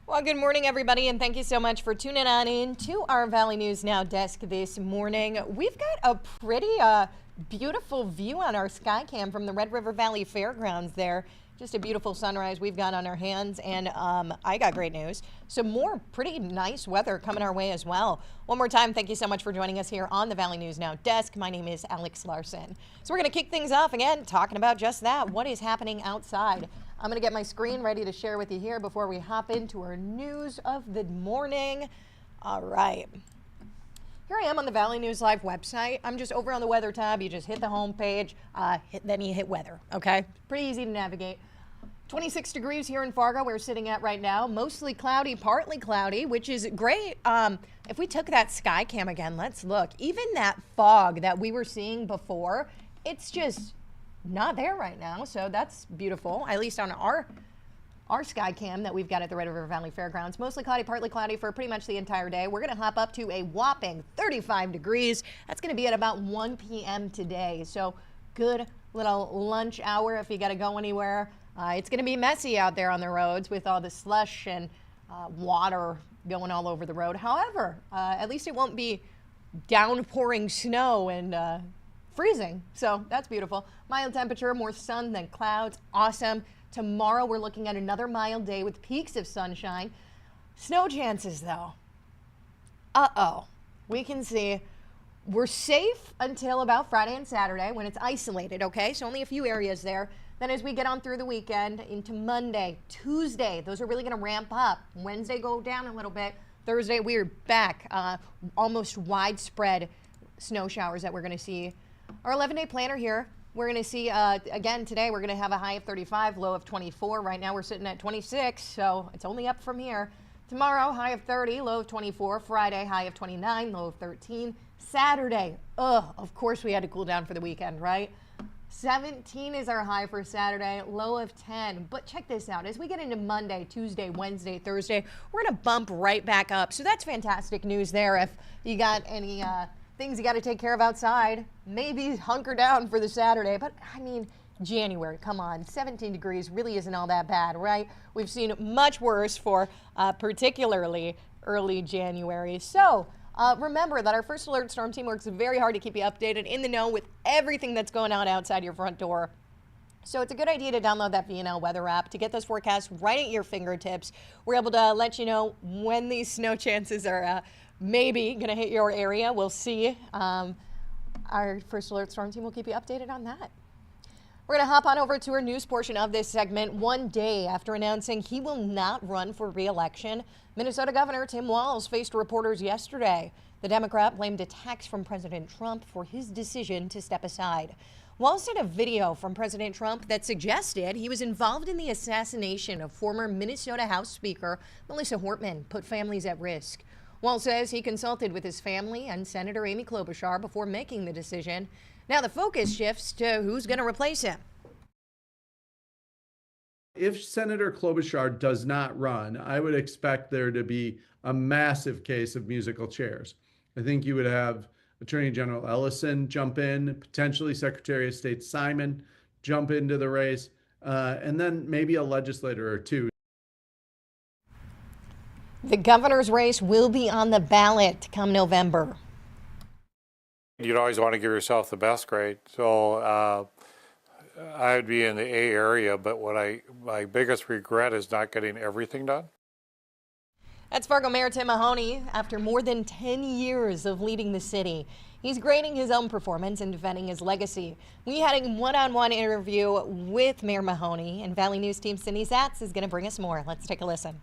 Well, good morning, everybody, and thank you so much for tuning on in to our Valley News Now desk this morning. We've got a pretty beautiful view on our sky cam from the Red River Valley Fairgrounds there. Just a beautiful sunrise we've got on our hands, and I got great news. Some more pretty nice weather coming our way as well. One more time, thank you so much for joining us here on the Valley News Now desk. My name is Alex Larson. So we're going to kick things off again, talking about just that, what is happening outside. I'm going to get my screen ready to share with you here before we hop into our news of the morning. All right. Here I am on the Valley News Live website. I'm just over on the weather tab. You just hit the home page, then you hit weather, okay? Pretty easy to navigate. 26 degrees here in Fargo we're sitting at right now. Mostly cloudy, partly cloudy, which is great. If we took that sky cam again, let's look. Even that fog that we were seeing before, it's just not there right now, so that's beautiful, at least on our sky cam that we've got at the Red River Valley Fairgrounds. Mostly cloudy, partly cloudy for pretty much the entire day. We're going to hop up to a whopping 35 degrees. That's going to be at about 1 p.m. today, so good little lunch hour if you got to go anywhere. It's going to be messy out there on the roads with all the slush and water going all over the road. However, at least it won't be downpouring snow and freezing, so that's beautiful. Mild temperature, more sun than clouds, awesome. Tomorrow we're looking at another mild day with peaks of sunshine. Snow chances though, we can see we're safe until about Friday and Saturday when it's isolated, okay? So only a few areas there. Then as we get on through the weekend into Monday, Tuesday, those are really gonna ramp up. Wednesday go down a little bit. Thursday we're back, almost widespread snow showers that we're gonna see. Our 11-day planner here, we're going to see, again, today we're going to have a high of 35, low of 24. Right now we're sitting at 26, so it's only up from here. Tomorrow, high of 30, low of 24. Friday, high of 29, low of 13. Saturday, of course we had to cool down for the weekend, right? 17 is our high for Saturday, low of 10. But check this out. As we get into Monday, Tuesday, Wednesday, Thursday, we're going to bump right back up. So that's fantastic news there. If you got any things you got to take care of outside, maybe hunker down for the Saturday. But I mean, January, come on, 17 degrees really isn't all that bad, right? We've seen much worse for particularly early January. So remember that our First Alert Storm Team works very hard to keep you updated in the know with everything that's going on outside your front door. So it's a good idea to download that VNN weather app to get those forecasts right at your fingertips. We're able to let you know when these snow chances are maybe going to hit your area. We'll see. Our First Alert Storm Team will keep you updated on that. We're going to hop on over to our news portion of this segment. One day after announcing he will not run for re-election, Minnesota Governor Tim Walz faced reporters yesterday. The Democrat blamed attacks from President Trump for his decision to step aside. Walz sent a video from President Trump that suggested he was involved in the assassination of former Minnesota House Speaker Melissa Hortman, put families at risk. Walz says he consulted with his family and Senator Amy Klobuchar before making the decision. Now the focus shifts to who's going to replace him. If Senator Klobuchar does not run, I would expect there to be a massive case of musical chairs. I think you would have Attorney General Ellison jump in, potentially Secretary of State Simon jump into the race, and then maybe a legislator or two. The governor's race will be on the ballot come November. You'd always want to give yourself the best grade. So I would be in the A area, but my biggest regret is not getting everything done. That's Fargo Mayor Tim Mahoney after more than 10 years of leading the city. He's grading his own performance and defending his legacy. We had a one-on-one interview with Mayor Mahoney, and Valley News Team Cindy Zatz is going to bring us more. Let's take a listen.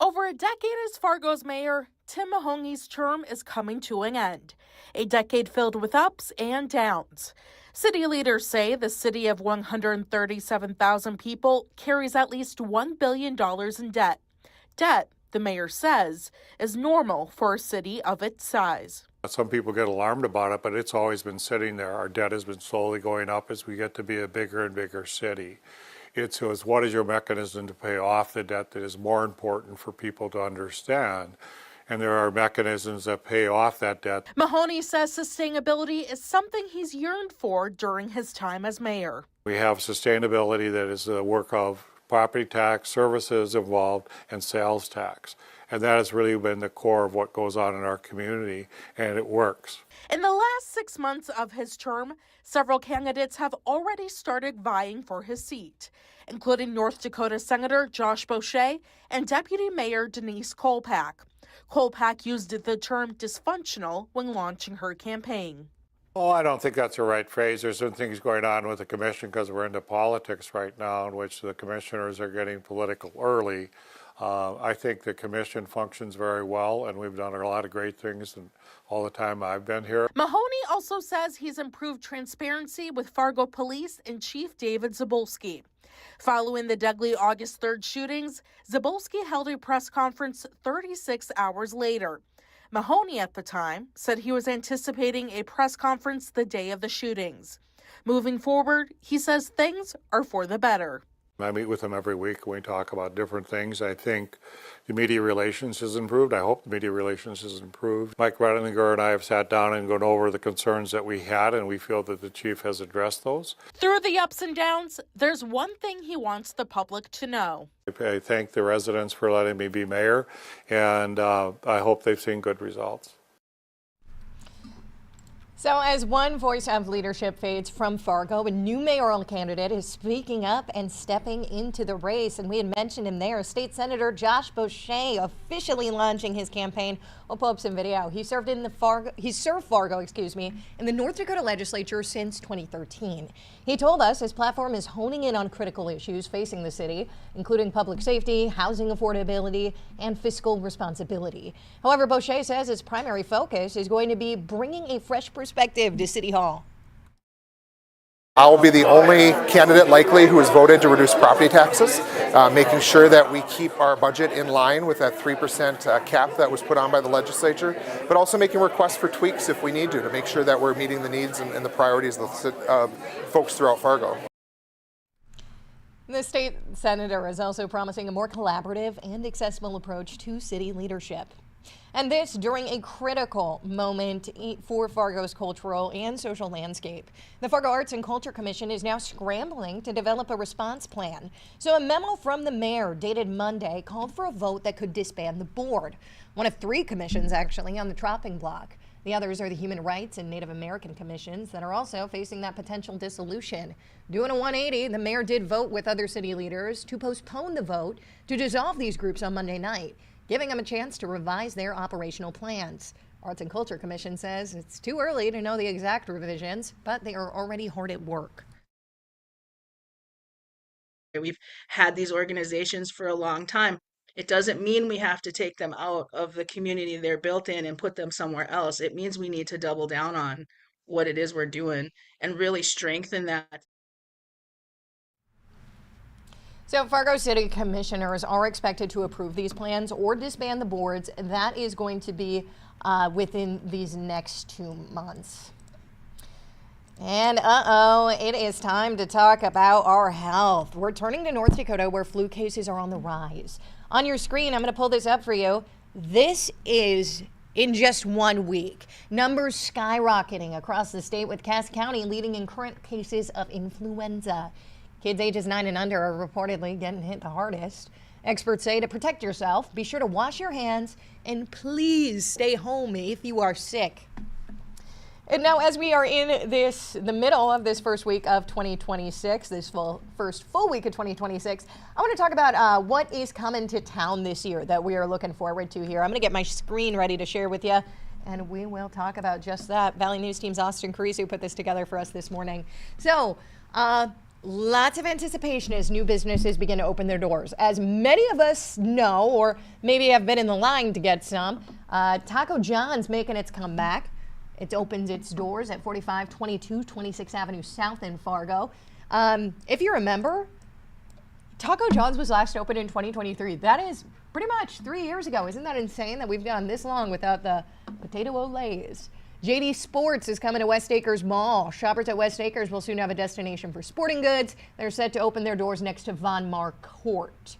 Over a decade as Fargo's mayor, Tim Mahoney's term is coming to an end. A decade filled with ups and downs. City leaders say the city of 137,000 people carries at least $1 billion in debt. Debt, the mayor says, is normal for a city of its size. Some people get alarmed about it, but it's always been sitting there. Our debt has been slowly going up as we get to be a bigger and bigger city. It's what is your mechanism to pay off the debt that is more important for people to understand. And there are mechanisms that pay off that debt. Mahoney says sustainability is something he's yearned for during his time as mayor. We have sustainability that is the work of property tax, services involved, and sales tax. And that has really been the core of what goes on in our community, and it works. In the last 6 months of his term, several candidates have already started vying for his seat, including North Dakota Senator Josh Boucher and Deputy Mayor Denise Kolpak. Kolpak used the term dysfunctional when launching her campaign. Oh, I don't think that's the right phrase. There's some things going on with the commission because we're into politics right now in which the commissioners are getting political early. I think the commission functions very well, and we've done a lot of great things all the time I've been here. Mahoney also says he's improved transparency with Fargo Police and Chief David Zabolski. Following the deadly August 3rd shootings, Zabolski held a press conference 36 hours later. Mahoney at the time said he was anticipating a press conference the day of the shootings. Moving forward, he says things are for the better. I meet with him every week and we talk about different things. I think the media relations has improved. I hope the media relations has improved. Mike Reddinger and I have sat down and gone over the concerns that we had, and we feel that the chief has addressed those. Through the ups and downs, there's one thing he wants the public to know. I thank the residents for letting me be mayor, and I hope they've seen good results. So as one voice of leadership fades from Fargo, a new mayoral candidate is speaking up and stepping into the race. And we had mentioned him there, State Senator Josh Boucher officially launching his campaign. We'll pull up some video. He served Fargo, in the North Dakota legislature since 2013. He told us his platform is honing in on critical issues facing the city, including public safety, housing affordability, and fiscal responsibility. However, Boucher says his primary focus is going to be bringing a fresh perspective to City Hall. I will be the only candidate likely who has voted to reduce property taxes, making sure that we keep our budget in line with that 3% cap that was put on by the legislature, but also making requests for tweaks if we need to make sure that we're meeting the needs and the priorities of folks throughout Fargo. The state senator is also promising a more collaborative and accessible approach to city leadership. And this during a critical moment for Fargo's cultural and social landscape. The Fargo Arts and Culture Commission is now scrambling to develop a response plan. So a memo from the mayor dated Monday called for a vote that could disband the board. One of 3 commissions actually on the chopping block. The others are the Human Rights and Native American commissions that are also facing that potential dissolution. Doing a 180, the mayor did vote with other city leaders to postpone the vote to dissolve these groups on Monday night, giving them a chance to revise their operational plans. Arts and Culture Commission says it's too early to know the exact revisions, but they are already hard at work. We've had these organizations for a long time. It doesn't mean we have to take them out of the community they're built in and put them somewhere else. It means we need to double down on what it is we're doing and really strengthen that. So Fargo City Commissioners are expected to approve these plans or disband the boards. That is going to be within these next 2 months. And it is time to talk about our health. We're turning to North Dakota where flu cases are on the rise. On your screen, I'm going to pull this up for you. This is in just 1 week. Numbers skyrocketing across the state with Cass County leading in current cases of influenza. Kids ages 9 and under are reportedly getting hit the hardest. Experts say to protect yourself, be sure to wash your hands and please stay home if you are sick. And now as we are in the middle of this first week of 2026, this first full week of 2026, I want to talk about what is coming to town this year that we are looking forward to here. I'm going to get my screen ready to share with you, and we will talk about just that. Valley News Team's Austin Carisu put this together for us this morning. So, lots of anticipation as new businesses begin to open their doors. As many of us know, or maybe have been in the line to get some, Taco John's making its comeback. It opens its doors at 4522 26th Avenue South in Fargo. If you remember, Taco John's was last opened in 2023. That is pretty much 3 years ago. Isn't that insane that we've gone this long without the potato olays? JD Sports is coming to West Acres Mall. Shoppers at West Acres will soon have a destination for sporting goods. They're set to open their doors next to Von Mar Court.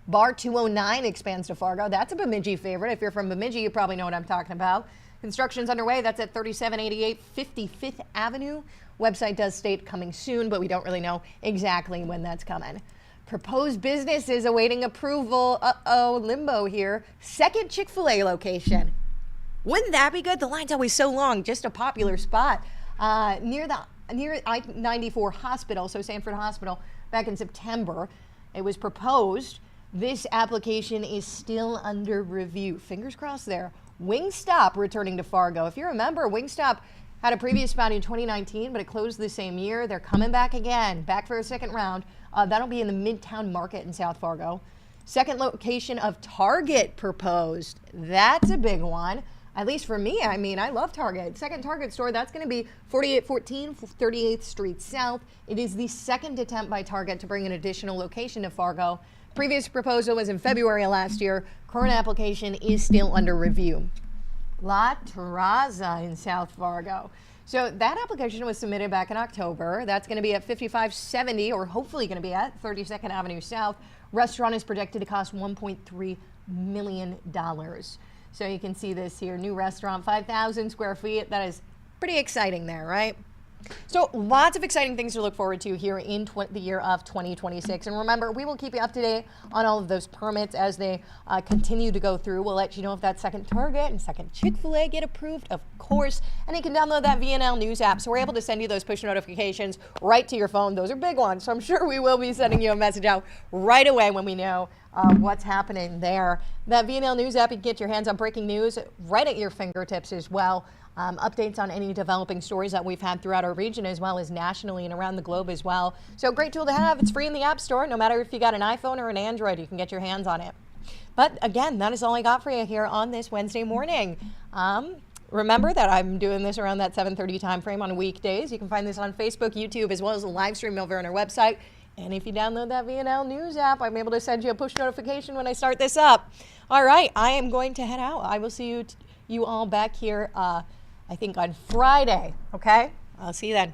Bar 209 expands to Fargo. That's a Bemidji favorite. If you're from Bemidji, you probably know what I'm talking about. Construction's underway. That's at 3788 55th Avenue. Website does state coming soon, but we don't really know exactly when that's coming. Proposed business is awaiting approval. Uh-oh, limbo here. Second Chick-fil-A location. Wouldn't that be good? The line's always so long. Just a popular spot near I-94 Hospital, so Sanford Hospital, back in September. It was proposed. This application is still under review. Fingers crossed there. Wingstop returning to Fargo. If you remember, Wingstop had a previous spot in 2019, but it closed the same year. They're coming back again, back for a second round. That'll be in the Midtown Market in South Fargo. Second location of Target proposed. That's a big one. At least for me, I mean, I love Target. Second Target store, that's going to be 4814 38th Street South. It is the second attempt by Target to bring an additional location to Fargo. Previous proposal was in February of last year. Current application is still under review. La Terraza in South Fargo. So that application was submitted back in October. That's going to be at 5570, or hopefully going to be at 32nd Avenue South. Restaurant is projected to cost $1.3 million. So you can see this here, new restaurant, 5,000 square feet. That is pretty exciting there, right? So lots of exciting things to look forward to here in the year of 2026. And remember, we will keep you up to date on all of those permits as they continue to go through. We'll let you know if that second Target and second Chick-fil-A get approved, of course. And you can download that VNL News app. So we're able to send you those push notifications right to your phone. Those are big ones. So I'm sure we will be sending you a message out right away when we know what's happening there. That VNL News app, you can get your hands on breaking news right at your fingertips as well. Updates on any developing stories that we've had throughout our region, as well as nationally and around the globe as well. So great tool to have. It's free in the App Store. No matter if you got an iPhone or an Android, you can get your hands on it. But again, that is all I got for you here on this Wednesday morning. Remember that I'm doing this around that 7:30 time frame on weekdays. You can find this on Facebook, YouTube, as well as a live stream over on our website. And if you download that VNL News app, I'm able to send you a push notification when I start this up. All right, I am going to head out. I will see you all back here I think on Friday, okay? I'll see you then.